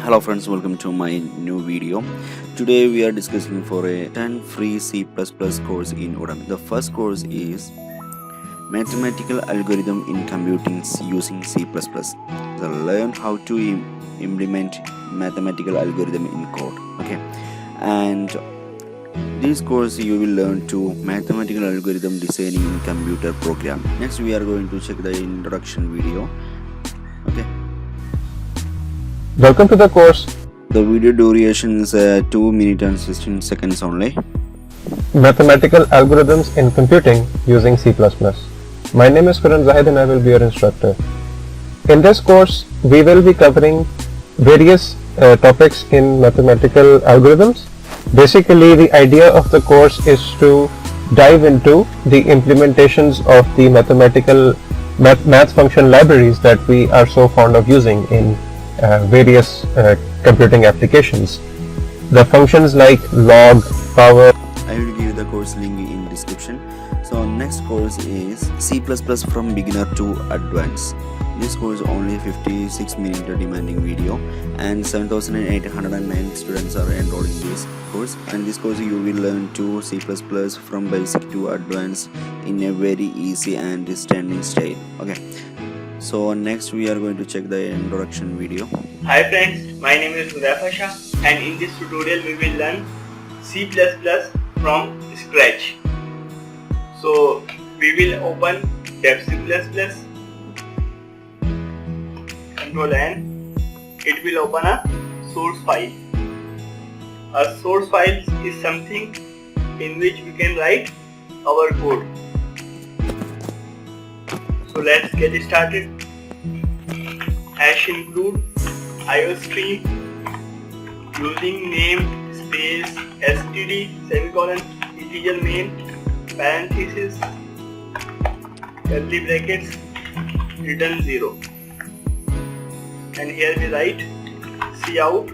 Hello friends, welcome to my new video. Today we are discussing for a 10 free C++ course in Udemy. The first course is Mathematical Algorithm in Computing using C++. So learn how to implement mathematical algorithm in code. Okay, and this course you will learn to mathematical algorithm designing in computer program. Next we are going to check the introduction video. Okay. Welcome to the course. The video duration is 2 minutes and 16 seconds only. Mathematical Algorithms in Computing using C++. My name is Karan Zahid and I will be your instructor. In this course, we will be covering various topics in mathematical algorithms. Basically, the idea of the course is to dive into the implementations of the mathematical math function libraries that we are so fond of using in various computing applications. The functions like log, power. I will give the course link in description. So next course is C++ from beginner to advanced. This course only 56 minute demanding video and 7,809 students are enrolled in this course. And this course you will learn to C++ from basic to advanced in a very easy and standing style. Okay. So next we are going to check the introduction video. Hi friends, my name is Shah and in this tutorial we will learn C++ from scratch. So we will open dev C++, Control N, it will open a source file. A source file is something in which we can write our code. So let's get started. Hash include iostream using name space std semicolon integer main parenthesis curly brackets return 0, and here we write cout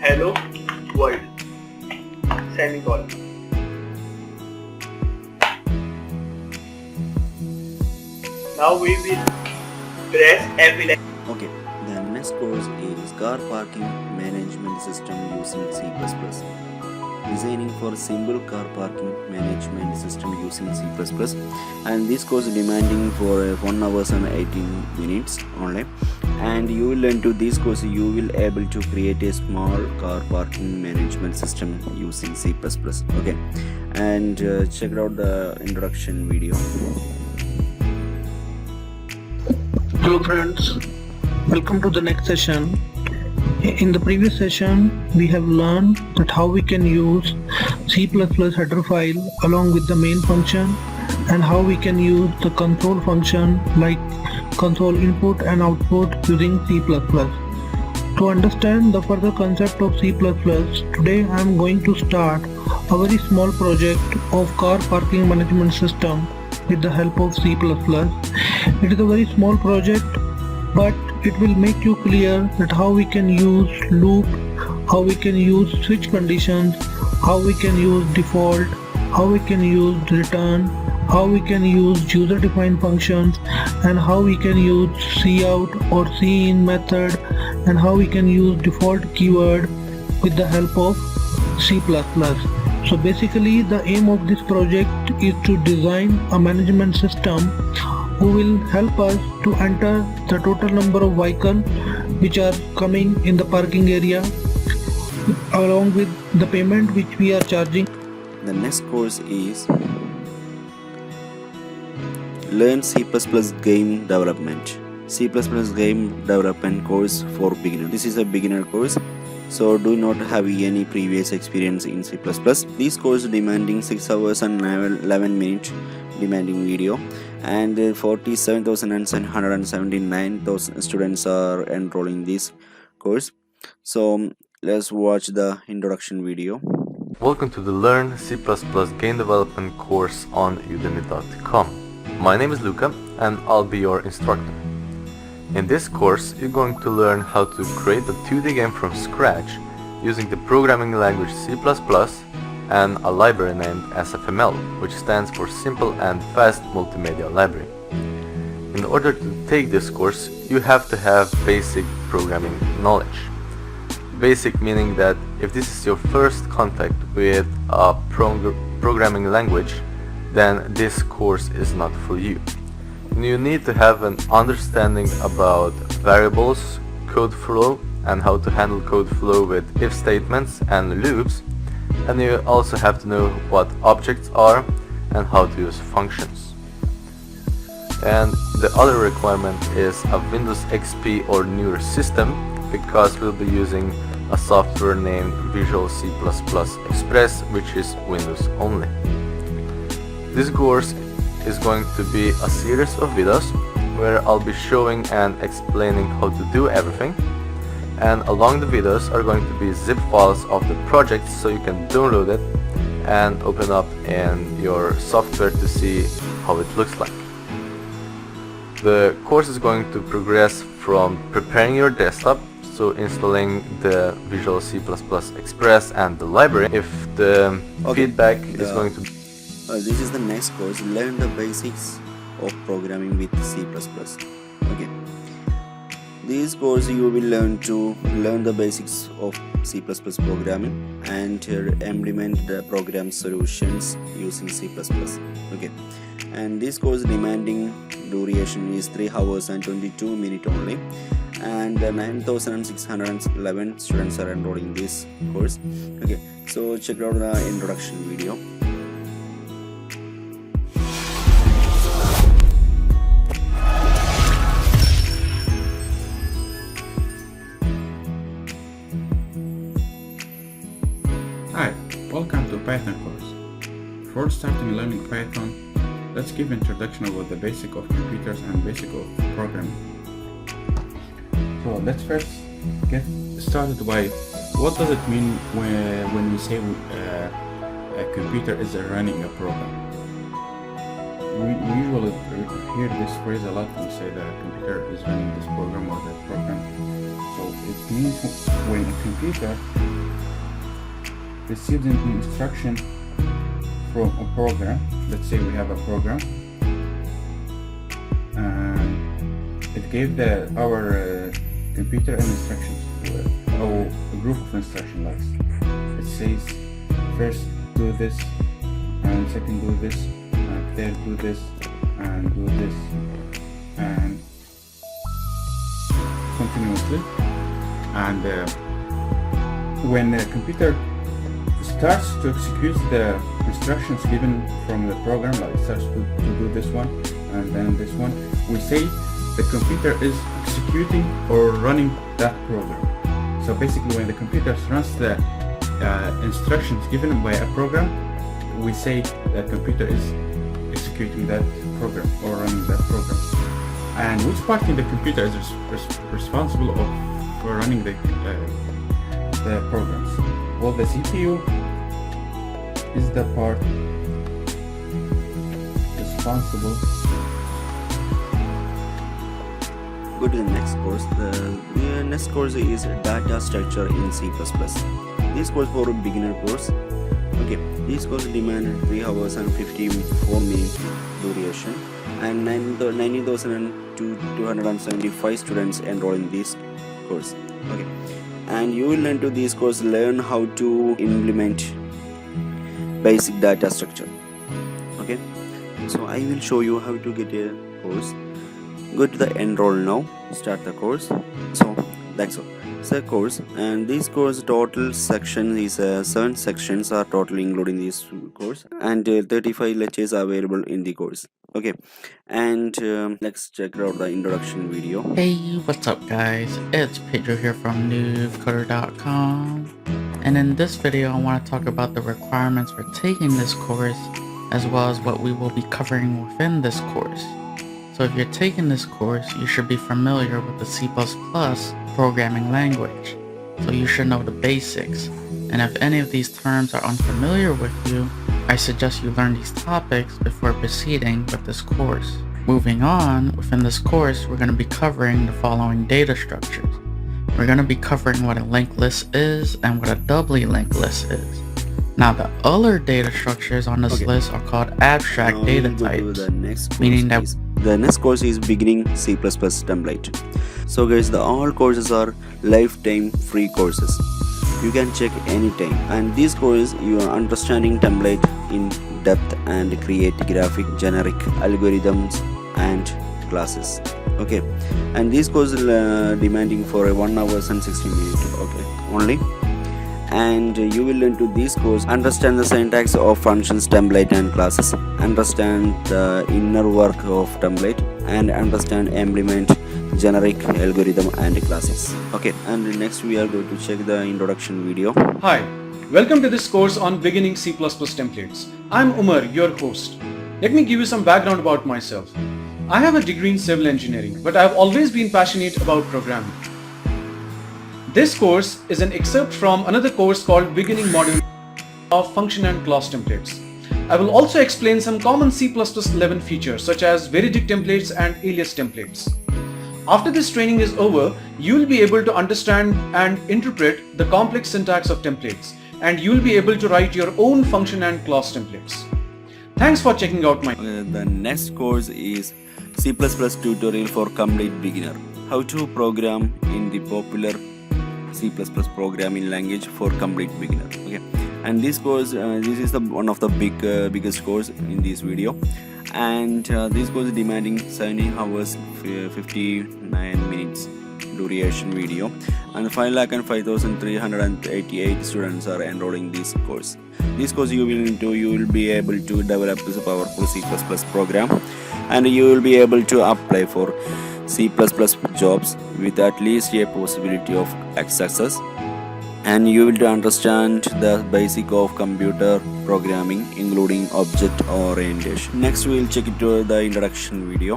hello world semicolon. Now we will press F11. Okay, the next course is car parking management system using C++. Designing for simple car parking management system using C++, and this course demanding for 1 hour and 18 minutes only. And you will learn to this course you will able to create a small car parking management system using C++. Okay, and check out the introduction video. Hello friends, welcome to the next session. In the previous session, we have learned that how we can use C++ header file along with the main function, and how we can use the console function like console input and output using C++. To understand the further concept of C++, today I am going to start a very small project of car parking management system with the help of C++. It is a very small project, but it will make you clear that how we can use loop, how we can use switch conditions, how we can use default, how we can use return, how we can use user defined functions, and how we can use cout or cin method, and how we can use default keyword with the help of C++. So basically the aim of this project is to design a management system who will help us to enter the total number of vehicles which are coming in the parking area along with the payment which we are charging. The next course is Learn C++ game development. C++ game development course for beginner. This is a beginner course, so do not have any previous experience in C++. This course demanding 6 hours and 11 minutes demanding video, and 47,779 students are enrolling this course. So let's watch the introduction video. Welcome to the Learn C++ Game Development course on udemy.com. My name is Luca and I'll be your instructor. In this course, you're going to learn how to create a 2D game from scratch using the programming language C++ and a library named SFML, which stands for Simple and Fast Multimedia Library. In order to take this course, you have to have basic programming knowledge. Basic meaning that if this is your first contact with a programming language, then this course is not for you. You need to have an understanding about variables, code flow, and how to handle code flow with if statements and loops, and you also have to know what objects are and how to use functions. And the other requirement is a Windows XP or newer system, because we'll be using a software named Visual C++ Express, which is Windows only. This course is going to be a series of videos where I'll be showing and explaining how to do everything, and along the videos are going to be zip files of the project so you can download it and open up in your software to see how it looks like. The course is going to progress from preparing your desktop, so installing the Visual C++ Express and the library. If the feedback is going to this is the next course, learn the basics of programming with C++. Okay, this course you will learn the basics of C++ programming and implement the program solutions using C++. Okay, and this course demanding duration is 3 hours and 22 minutes only, and 9,611 students are enrolled in this course. Okay, so check out the introduction video. Hi, welcome to Python course. Before starting learning Python, let's give introduction about the basic of computers and basic of programming. So let's first get started by what does it mean when we say a computer is running a program. We usually hear this phrase a lot. We say that a computer is running this program or that program. So it means when a computer receives an instruction from a program. Let's say we have a program and it gave our computer an instructions or a group of instruction lists. It says first do this, and second do this, and third do this, and do this, and continuously. And when the computer starts to execute the instructions given from the program, like it starts to do this one and then this one, we say the computer is executing or running that program. So basically when the computer runs the instructions given by a program, we say that computer is executing that program or running that program. And which part in the computer is responsible for running the programs? Well, the CPU is the part responsible. Go to the next course. The next course is data structure in C++. This course for a beginner course. Okay, this course demanded 3 hours and 54 minutes duration, and 90,275 students enroll in this course. Okay, and you will learn to this course learn how to implement basic data structure. Okay, so I will show you how to get a course. Go to the enroll now, start the course. So that's all. It's a course, and this course total section is 7 sections are total including this course, and 35 lectures are available in the course. Okay, and let's check out the introduction video. Hey, what's up guys? It's Pedro here from noobcoder.com, and in this video I want to talk about the requirements for taking this course, as well as what we will be covering within this course. So if you're taking this course, you should be familiar with the C++ programming language, so you should know the basics. And if any of these terms are unfamiliar with you, I suggest you learn these topics before proceeding with this course. Moving on, within this course, we're going to be covering the following data structures. We're going to be covering what a linked list is and what a doubly linked list is. Now, the other data structures on this list are called abstract data types, meaning that The next course is beginning C++ template. So guys, all courses are lifetime free courses. You can check anytime, and these courses you are understanding template in depth and create graphic generic algorithms and classes. Okay, and these courses demanding for 1 hour and 60 minutes only, and you will learn to this course understand the syntax of functions, template and classes, understand the inner work of template, and understand implement generic algorithm and classes. Okay, and next we are going to check the introduction video. Hi, welcome to this course on beginning C++ templates. I'm Umar, your host. Let me give you some background about myself. I have a degree in civil engineering, but I have always been passionate about programming. This course is an excerpt from another course called Beginning Module of Function and Class Templates. I will also explain some common C++ 11 features such as veridict templates and alias templates. After this training is over, you will be able to understand and interpret the complex syntax of templates, and you will be able to write your own function and class templates. Thanks for checking out my... The next course is C++ tutorial for complete beginner. How to program in the popular C++ programming language for complete beginner. Okay, and this course, this is the one of the biggest course in this video, and this course is demanding 70 hours 59 minutes duration video, and 5,05,388 students are enrolling this course. This course you will be able to develop this powerful C++ program, and you will be able to apply for C++ jobs with at least a possibility of success, and you will understand the basic of computer programming including object orientation. Next we will check it to the introduction video.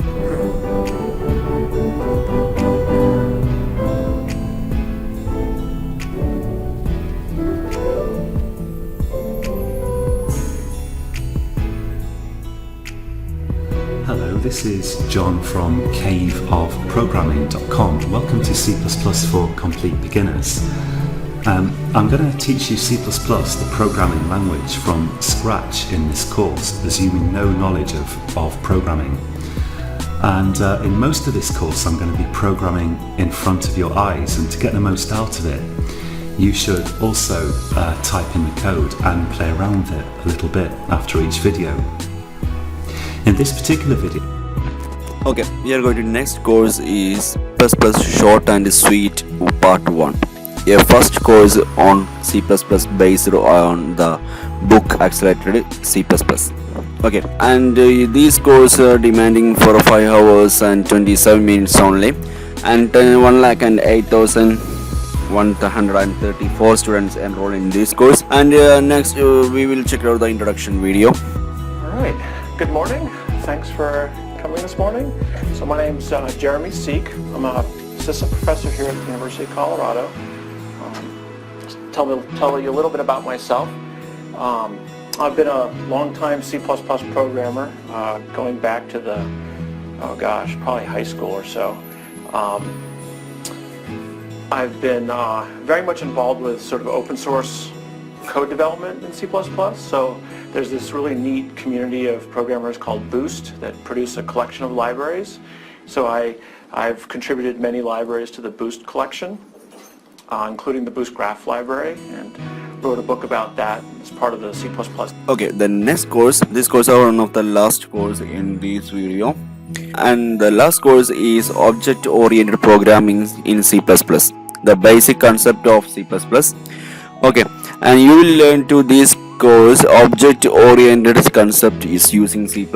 Hello, this is John from caveofprogramming.com. Welcome to C++ for Complete Beginners. I'm going to teach you C++, the programming language, from scratch in this course, assuming no knowledge of programming. And in most of this course I'm going to be programming in front of your eyes, and to get the most out of it, you should also type in the code and play around with it a little bit after each video. In this particular video, okay, we are going to next course is ++ short and sweet part 1. A first course on C++ based on the book Accelerated C++. Okay, and these courses are demanding for 5 hours and 27 minutes only, and 108,134 students enroll in this course. And next we will check out the introduction video. Alright, good morning. Thanks for coming this morning. So my name's Jeremy Seek. I'm an assistant professor here at the University of Colorado. Tell you a little bit about myself. I've been a long-time C++ programmer, going back to the, probably high school or so. I've been very much involved with sort of open source code development in C++, so there's this really neat community of programmers called Boost that produce a collection of libraries. So I've contributed many libraries to the Boost collection, including the Boost Graph library, and wrote a book about that as part of the C++. Okay, the next course, this course is one of the last course in this video, and the last course is Object-Oriented Programming in C++, the basic concept of C++. Okay, and you will learn to this course object-oriented concept is using C++,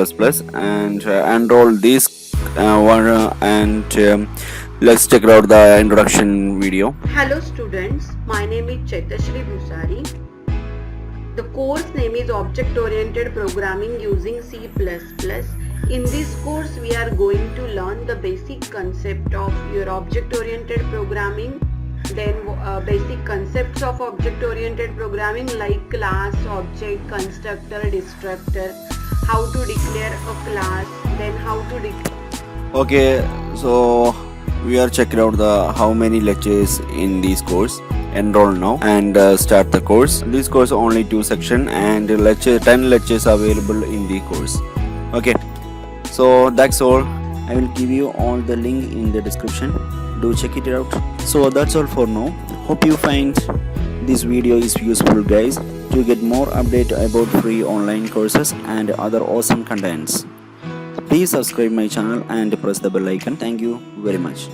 and enroll this let's check out the introduction video. Hello students, my name is Chaitashri Bhusari. The course name is Object-Oriented Programming using C++. In this course we are going to learn the basic concept of your object-oriented programming, then basic concepts of object-oriented programming like class, object, constructor, destructor, how to declare a class, then how to declare. Okay, so we are checking out the how many lectures in this course. Enroll now and start the course. This course only 2 sections, and 10 lectures available in the course. Okay, so that's all. I will give you all the link in the description. Do check it out. So that's all for now. Hope you find this video is useful, guys. To get more update about free online courses and other awesome contents, please subscribe my channel and press the bell icon. Thank you very much.